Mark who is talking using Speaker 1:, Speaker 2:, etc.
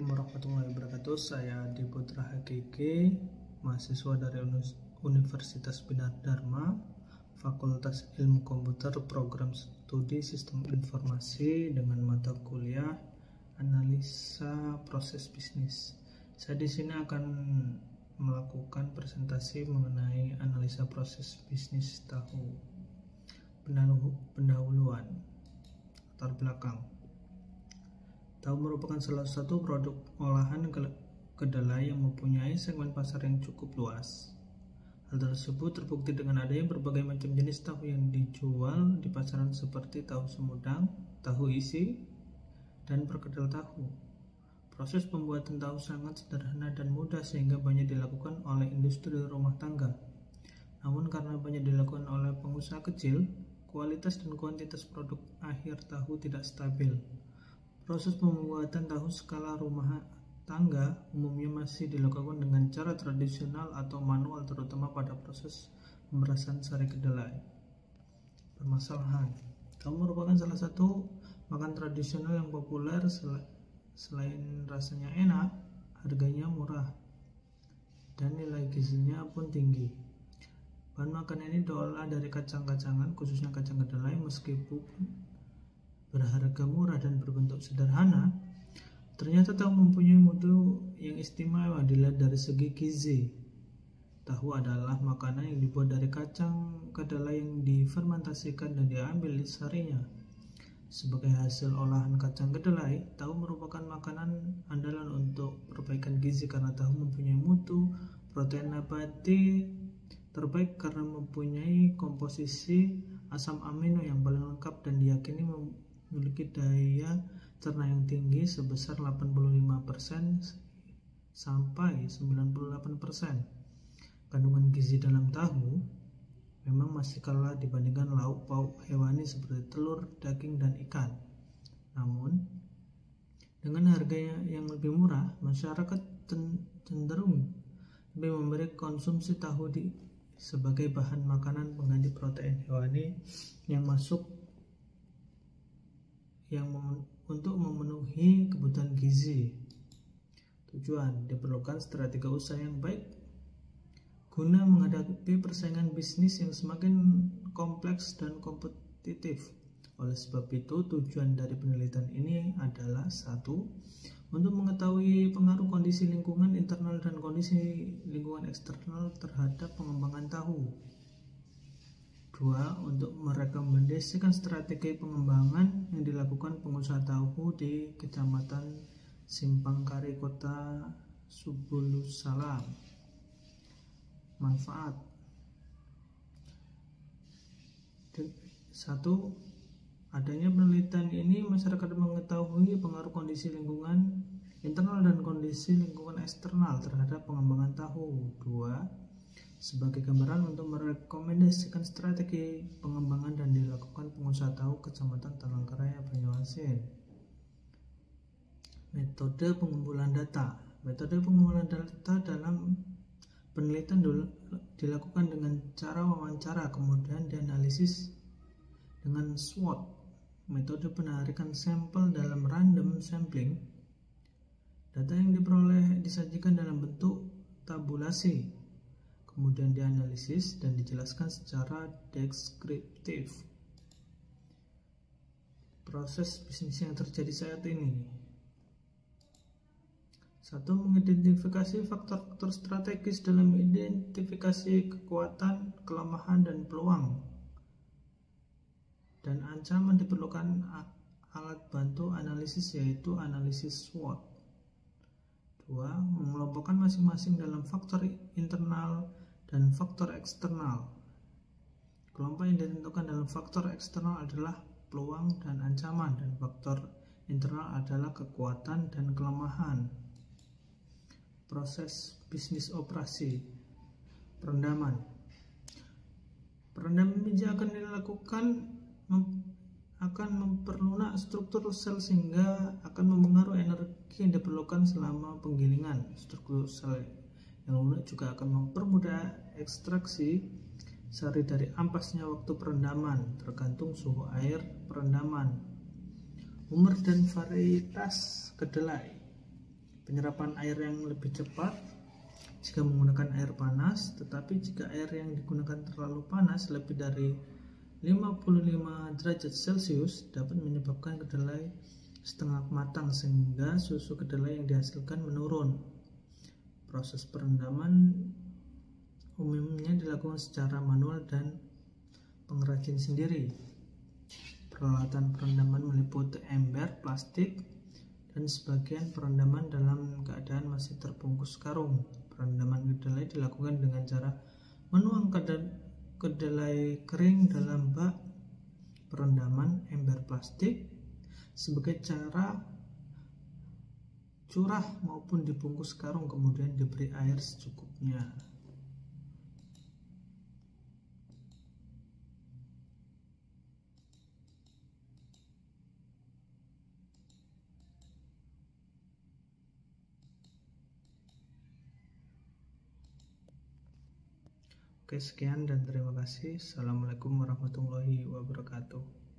Speaker 1: Assalamualaikum warahmatullahi wabarakatuh. Saya Adi Putra HGG, mahasiswa dari Universitas Bina Dharma, Fakultas Ilmu Komputer, Program Studi Sistem Informasi dengan mata kuliah Analisa Proses Bisnis. Saya di sini akan melakukan presentasi mengenai analisa proses bisnis tahu. Pendahuluan, latar belakang. Tahu merupakan salah satu produk olahan kedelai yang mempunyai segmen pasar yang cukup luas. Hal tersebut terbukti dengan adanya berbagai macam jenis tahu yang dijual di pasaran seperti tahu sumedang, tahu isi, dan perkedel tahu. Proses pembuatan tahu sangat sederhana dan mudah sehingga banyak dilakukan oleh industri rumah tangga. Namun karena banyak dilakukan oleh pengusaha kecil, kualitas dan kuantitas produk akhir tahu tidak stabil. Proses pembuatan tahu skala rumah tangga umumnya masih dilakukan dengan cara tradisional atau manual, terutama pada proses pemerasan sari kedelai. Permasalahan, tahu merupakan salah satu makan tradisional yang populer. Selain rasanya enak, harganya murah, dan nilai gizinya pun tinggi. Bahan makanan ini diolah dari kacang-kacangan, khususnya kacang kedelai. Meskipun berharga murah dan berbentuk sederhana, ternyata tahu mempunyai mutu yang istimewa dilihat dari segi gizi. Tahu adalah makanan yang dibuat dari kacang kedelai yang difermentasikan dan diambil sarinya. Sebagai hasil olahan kacang kedelai, tahu merupakan makanan andalan untuk perbaikan gizi karena tahu mempunyai mutu protein nabati terbaik karena mempunyai komposisi asam amino yang paling lengkap dan diyakini memiliki daya cerna yang tinggi sebesar 85% sampai 98%. Kandungan gizi dalam tahu memang masih kalah dibandingkan lauk pauk hewani seperti telur, daging, dan ikan. Namun, dengan harganya yang lebih murah, masyarakat cenderung lebih memberi konsumsi tahu sebagai bahan makanan pengganti protein hewani yang masuk untuk memenuhi kebutuhan gizi. Tujuan, diperlukan strategi usaha yang baik guna menghadapi persaingan bisnis yang semakin kompleks dan kompetitif. Oleh sebab itu, tujuan dari penelitian ini adalah 1. Untuk mengetahui pengaruh kondisi lingkungan internal dan kondisi lingkungan eksternal terhadap pengembangan tahu. 2. Untuk merekomendasikan strategi pengembangan yang dilakukan pengusaha tahu di Kecamatan Simpangkari, Kota Subulusalam. Manfaat. 1. Adanya penelitian ini, masyarakat mengetahui pengaruh kondisi lingkungan internal dan kondisi lingkungan eksternal terhadap pengembangan tahu. 2. Sebagai gambaran untuk merekomendasikan strategi pengembangan dan dilakukan pengusaha tahu Kecamatan Talangkaraya, Banyuasin. Metode pengumpulan data. Metode pengumpulan data dalam penelitian dilakukan dengan cara wawancara, kemudian dianalisis dengan SWOT, metode penarikan sampel dalam random sampling. Data yang diperoleh disajikan dalam bentuk tabulasi, kemudian dianalisis dan dijelaskan secara deskriptif. Proses bisnis yang terjadi saat ini. 1. Mengidentifikasi faktor-faktor strategis dalam identifikasi kekuatan, kelemahan, dan peluang dan ancaman. Diperlukan alat bantu analisis, yaitu analisis SWOT. 2. Mengelompokkan masing-masing dalam faktor internal dan faktor eksternal. Kelompok yang ditentukan dalam faktor eksternal adalah peluang dan ancaman, dan faktor internal adalah kekuatan dan kelemahan. Proses bisnis operasi. Perendaman. Perendaman biji akan dilakukan akan memperlunak struktur sel sehingga akan mempengaruhi energi yang diperlukan selama penggilingan. Struktur sel yang lunak juga akan mempermudah ekstraksi sari dari ampasnya waktu perendaman, tergantung suhu air perendaman. Umur dan varietas kedelai. penyerapan air yang lebih cepat jika menggunakan air panas, tetapi jika air yang digunakan terlalu panas lebih dari 55 derajat Celcius dapat menyebabkan kedelai setengah matang sehingga susu kedelai yang dihasilkan menurun. Proses perendaman umumnya dilakukan secara manual dan pengrajin sendiri. Peralatan perendaman meliputi ember, plastik, dan sebagian perendaman dalam keadaan masih terbungkus karung. Perendaman kedelai dilakukan dengan cara menuang kedelai kering dalam bak perendaman ember plastik sebagai cara curah maupun dibungkus karung, kemudian diberi air secukupnya. Oke, sekian dan terima kasih. Assalamualaikum warahmatullahi wabarakatuh.